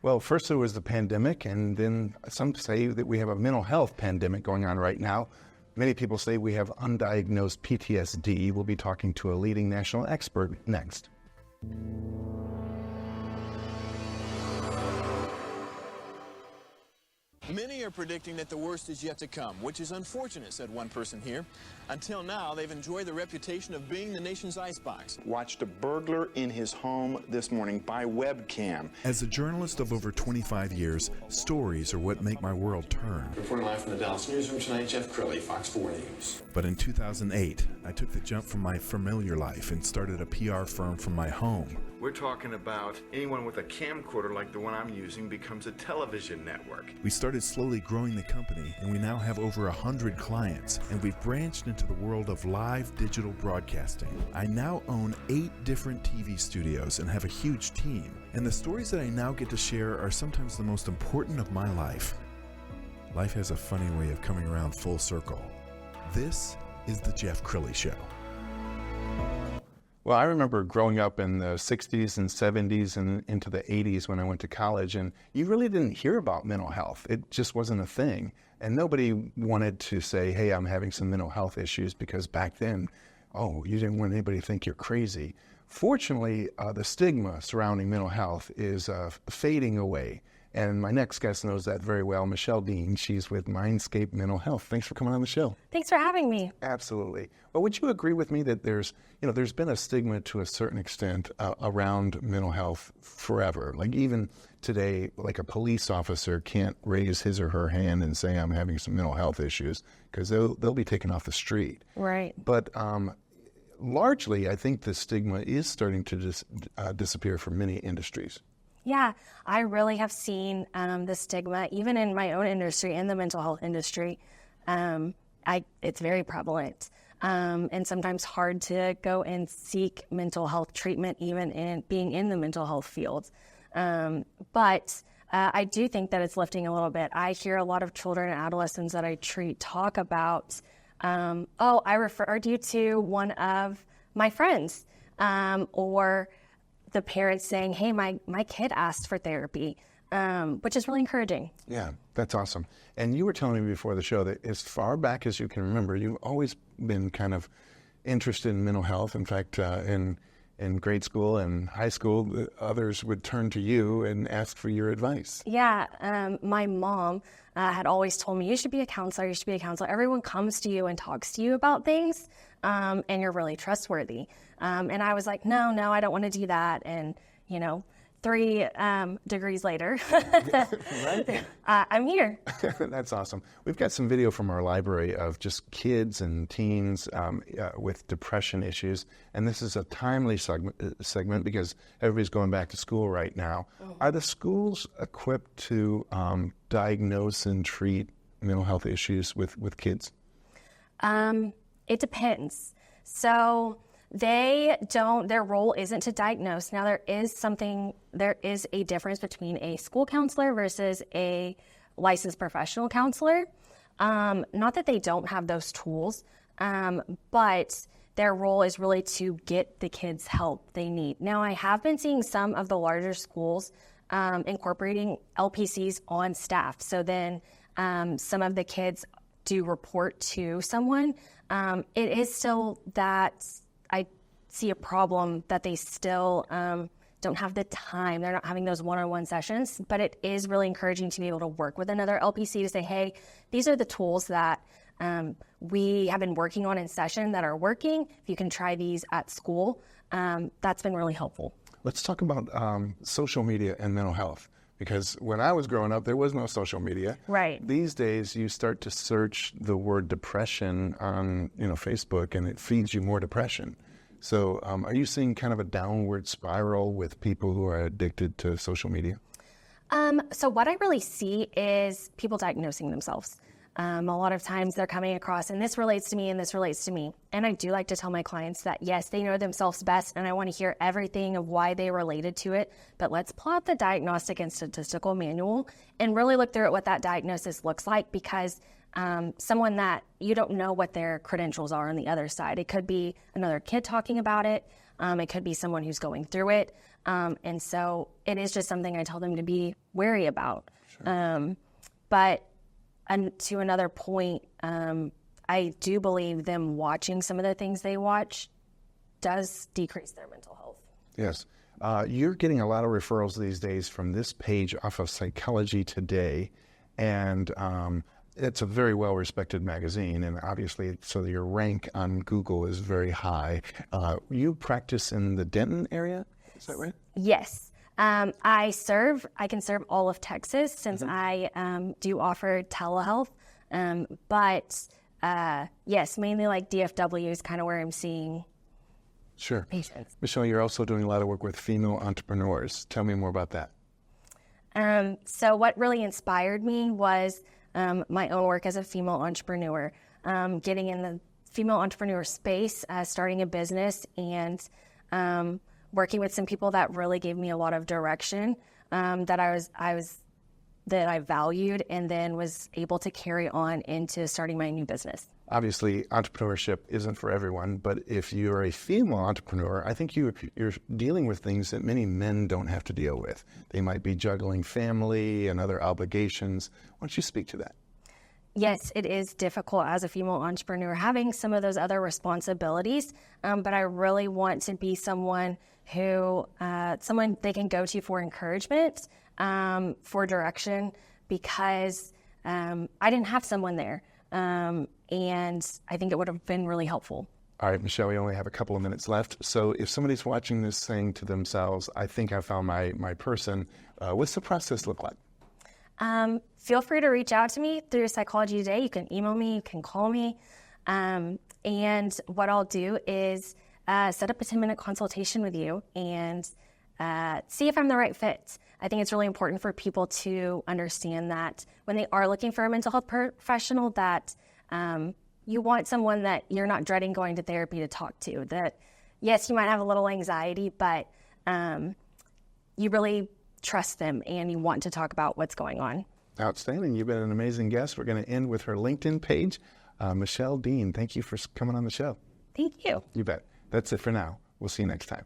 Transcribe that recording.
Well, first there was the pandemic, and then some say that we have a mental health pandemic going on right now. Many people say we have undiagnosed PTSD. We'll be talking to a leading national expert next. Many are predicting that the worst is yet to come, which is unfortunate, said one person here. Until now, they've enjoyed the reputation of being the nation's icebox. Watched a burglar in his home this morning by webcam. As a journalist of over 25 years, stories are what make my world turn. Reporting live from the Dallas newsroom tonight, Jeff Crilley, Fox 4 News. But in 2008, I took the jump from my familiar life and started a PR firm from my home. We're talking about anyone with a camcorder like the one I'm using becomes a television network. We started slowly growing the company, and we now have over 100 clients, and we've branched into the world of live digital broadcasting. I now own 8 different TV studios and have a huge team, and the stories that I now get to share are sometimes the most important of my life. Life has a funny way of coming around full circle. This is The Jeff Crilley Show. Well, I remember growing up in the 60s and 70s and into the 80s when I went to college, and you really didn't hear about mental health. It just wasn't a thing. And nobody wanted to say, hey, I'm having some mental health issues, because back then, you didn't want anybody to think you're crazy. Fortunately, the stigma surrounding mental health is fading away. And my next guest knows that very well, Michelle Dean. She's with Mindscape Mental Health. Thanks for coming on the show. Thanks for having me. Absolutely. Well, would you agree with me that there's been a stigma to a certain extent around mental health forever? Like even today, like a police officer can't raise his or her hand and say, I'm having some mental health issues, because they'll be taken off the street. Right. But largely, I think the stigma is starting to disappear from many industries. Yeah, I really have seen the stigma, even in my own industry, in the mental health industry. It's very prevalent and sometimes hard to go and seek mental health treatment, even in being in the mental health field. But I do think that it's lifting a little bit. I hear a lot of children and adolescents that I treat talk about, I referred you to one of my friends, or the parents saying, hey, my kid asked for therapy, which is really encouraging. Yeah, that's awesome. And you were telling me before the show that as far back as you can remember, you've always been kind of interested in mental health. In fact, in grade school and high school, others would turn to you and ask for your advice. Yeah, my mom had always told me, you should be a counselor, you should be a counselor. Everyone comes to you and talks to you about things, and you're really trustworthy. And I was like, no, I don't want to do that. And, 3 degrees later, I'm here. That's awesome. We've got some video from our library of just kids and teens with depression issues. And this is a timely segment because everybody's going back to school right now. Oh. Are the schools equipped to diagnose and treat mental health issues with kids? It depends. So their role isn't to diagnose. Now there is a difference between a school counselor versus a licensed professional counselor. Not that they don't have those tools, but their role is really to get the kids help they need. Now I have been seeing some of the larger schools incorporating LPCs on staff. So then some of the kids do report to someone. It is still that I see a problem that they still don't have the time. They're not having those one-on-one sessions, but it is really encouraging to be able to work with another LPC to say, hey, these are the tools that we have been working on in session that are working. If you can try these at school, that's been really helpful. Let's talk about social media and mental health. Because when I was growing up, there was no social media. Right. These days, you start to search the word depression on Facebook, and it feeds you more depression. So are you seeing kind of a downward spiral with people who are addicted to social media? So what I really see is people diagnosing themselves. A lot of times they're coming across, and this relates to me, and this relates to me. And I do like to tell my clients that, yes, they know themselves best, and I want to hear everything of why they related to it. But let's pull out the diagnostic and statistical manual and really look through at what that diagnosis looks like, because someone that you don't know what their credentials are on the other side. It could be another kid talking about it. It could be someone who's going through it. And so it is just something I tell them to be wary about. Sure. But to another point, I do believe them watching some of the things they watch does decrease their mental health. Yes. You're getting a lot of referrals these days from this page off of Psychology Today, and it's a very well-respected magazine, and obviously, so your rank on Google is very high. You practice in the Denton area, is that right? Yes. I can serve all of Texas since I do offer telehealth, but yes, mainly like DFW is kind of where I'm seeing Sure. patients. Michelle, you're also doing a lot of work with female entrepreneurs. Tell me more about that. So what really inspired me was my own work as a female entrepreneur, getting in the female entrepreneur space, starting a business, and working with some people that really gave me a lot of direction that I valued, and then was able to carry on into starting my new business. Obviously, entrepreneurship isn't for everyone, but if you're a female entrepreneur, I think you're dealing with things that many men don't have to deal with. They might be juggling family and other obligations. Why don't you speak to that? Yes, it is difficult as a female entrepreneur having some of those other responsibilities, but I really want to be someone they can go to for encouragement, for direction, because I didn't have someone there. And I think it would have been really helpful. All right, Michelle, we only have a couple of minutes left. So if somebody's watching this saying to themselves, I think I found my person, what's the process look like? Feel free to reach out to me through Psychology Today. You can email me, you can call me. And what I'll do is set up a 10-minute consultation with you and see if I'm the right fit. I think it's really important for people to understand that when they are looking for a mental health professional, that you want someone that you're not dreading going to therapy to talk to. That, yes, you might have a little anxiety, but you really trust them and you want to talk about what's going on. Outstanding. You've been an amazing guest. We're going to end with her LinkedIn page. Michelle Dean, thank you for coming on the show. Thank you. You bet. That's it for now. We'll see you next time.